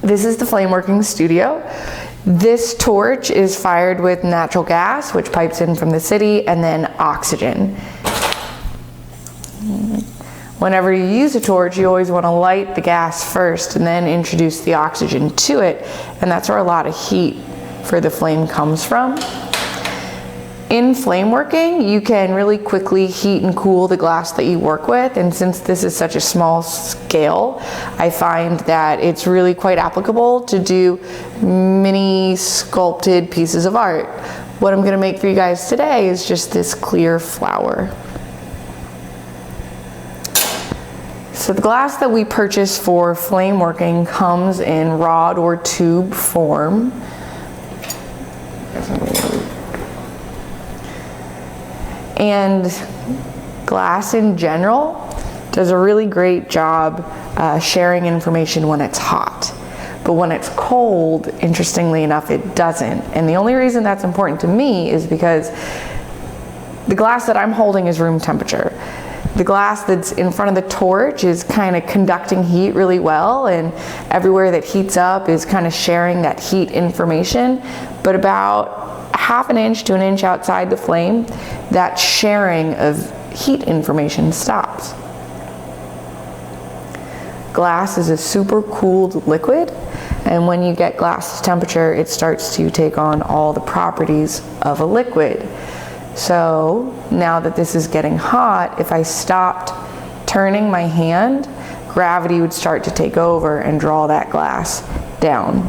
This is the flame working studio. This torch is fired with natural gas, which pipes in from the city, and then oxygen. Whenever you use a torch, you always want to light the gas first and then introduce the oxygen to it, and that's where a lot of heat for the flame comes from. In flame working, you can really quickly heat and cool the glass that you work with, and since this is such a small scale, I find that it's really quite applicable to do mini sculpted pieces of art. What I'm going to make for you guys today is just this clear flower. So the glass that we purchase for flame working comes in rod or tube form. And glass in general does a really great job sharing information when it's hot. But when it's cold, interestingly enough, it doesn't. And the only reason that's important to me is because the glass that I'm holding is room temperature. The glass that's in front of the torch is kind of conducting heat really well, and everywhere that heats up is kind of sharing that heat information. But about ½ inch to 1 inch outside the flame, that sharing of heat information stops. Glass is a super cooled liquid, and when you get glass temperature, it starts to take on all the properties of a liquid. So now that this is getting hot, if I stopped turning my hand, gravity would start to take over and draw that glass down.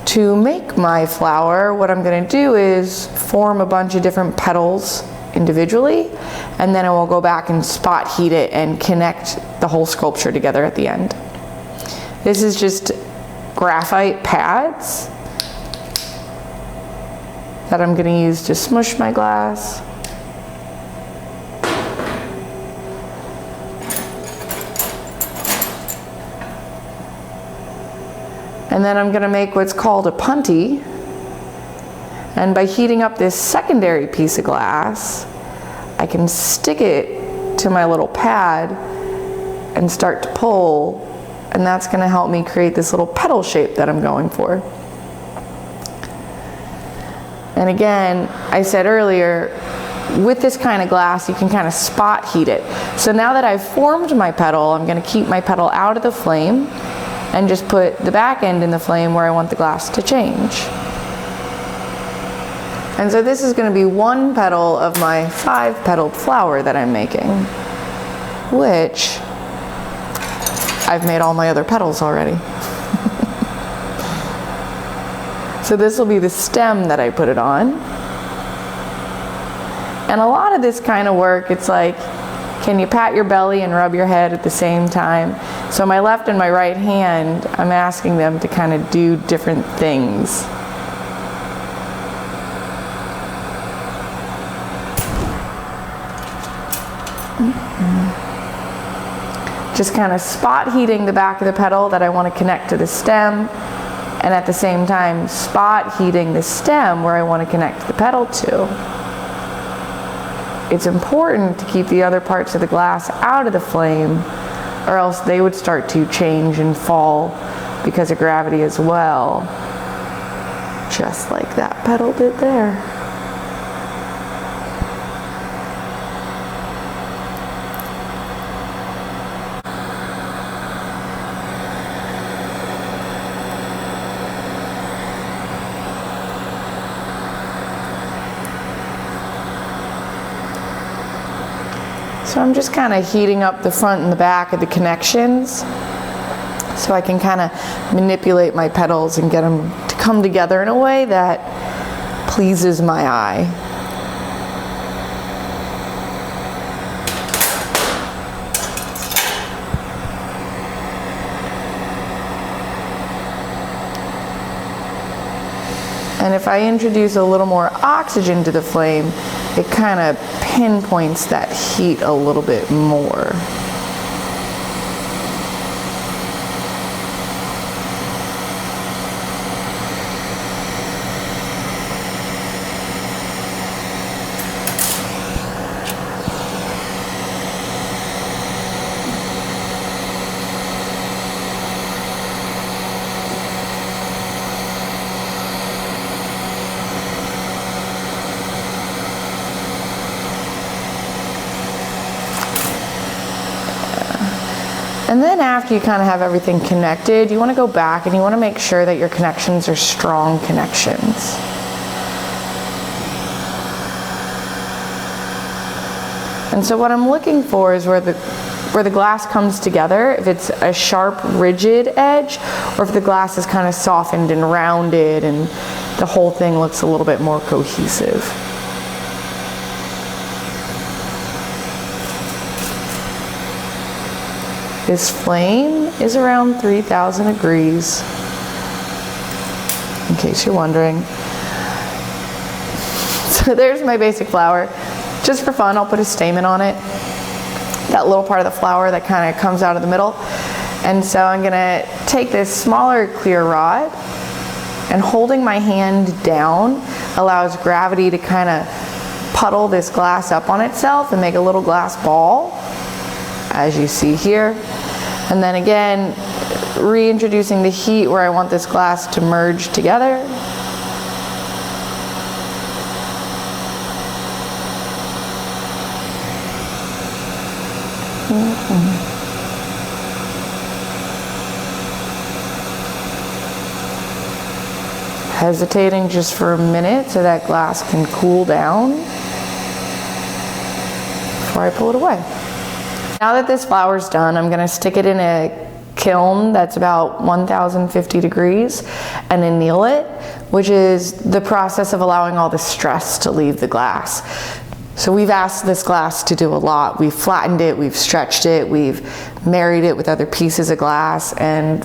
To make my flower, what I'm going to do is form a bunch of different petals individually, and then I will go back and spot heat it and connect the whole sculpture together at the end. This is just graphite pads that I'm going to use to smush my glass. And then I'm going to make what's called a punty. And by heating up this secondary piece of glass, I can stick it to my little pad and start to pull, and that's going to help me create this little petal shape that I'm going for. And again, I said earlier, with this kind of glass, you can kind of spot heat it. So now that I've formed my petal, I'm going to keep my petal out of the flame and just put the back end in the flame where I want the glass to change. And so this is going to be one petal of my 5-petaled flower that I'm making, which I've made all my other petals already. So this will be the stem that I put it on. And a lot of this kind of work, it's like, can you pat your belly and rub your head at the same time? So my left and my right hand, I'm asking them to kind of do different things. Just kind of spot heating the back of the petal that I want to connect to the stem, and at the same time spot heating the stem where I want to connect the petal to. It's important to keep the other parts of the glass out of the flame, or else they would start to change and fall because of gravity as well, just like that petal did there. So I'm just kind of heating up the front and the back of the connections so I can kind of manipulate my petals and get them to come together in a way that pleases my eye. And if I introduce a little more oxygen to the flame, it kind of pinpoints that heat a little bit more. And then after you kind of have everything connected, you want to go back and you want to make sure that your connections are strong connections. And so what I'm looking for is where the glass comes together, if it's a sharp, rigid edge, or if the glass is kind of softened and rounded and the whole thing looks a little bit more cohesive. This flame is around 3,000 degrees, in case you're wondering. So there's my basic flower. Just for fun, I'll put a stamen on it. That little part of the flower that kind of comes out of the middle. And so I'm gonna take this smaller clear rod, and holding my hand down allows gravity to kind of puddle this glass up on itself and make a little glass ball, as you see here. And then again, reintroducing the heat where I want this glass to merge together. Hesitating just for a minute so that glass can cool down before I pull it away. Now that this flower's done, I'm gonna stick it in a kiln that's about 1050 degrees and anneal it, which is the process of allowing all the stress to leave the glass. So we've asked this glass to do a lot. We've flattened it, we've stretched it, we've married it with other pieces of glass, and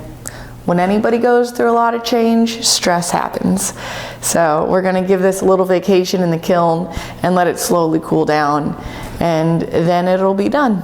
when anybody goes through a lot of change, stress happens. So we're gonna give this a little vacation in the kiln and let it slowly cool down, and then it'll be done.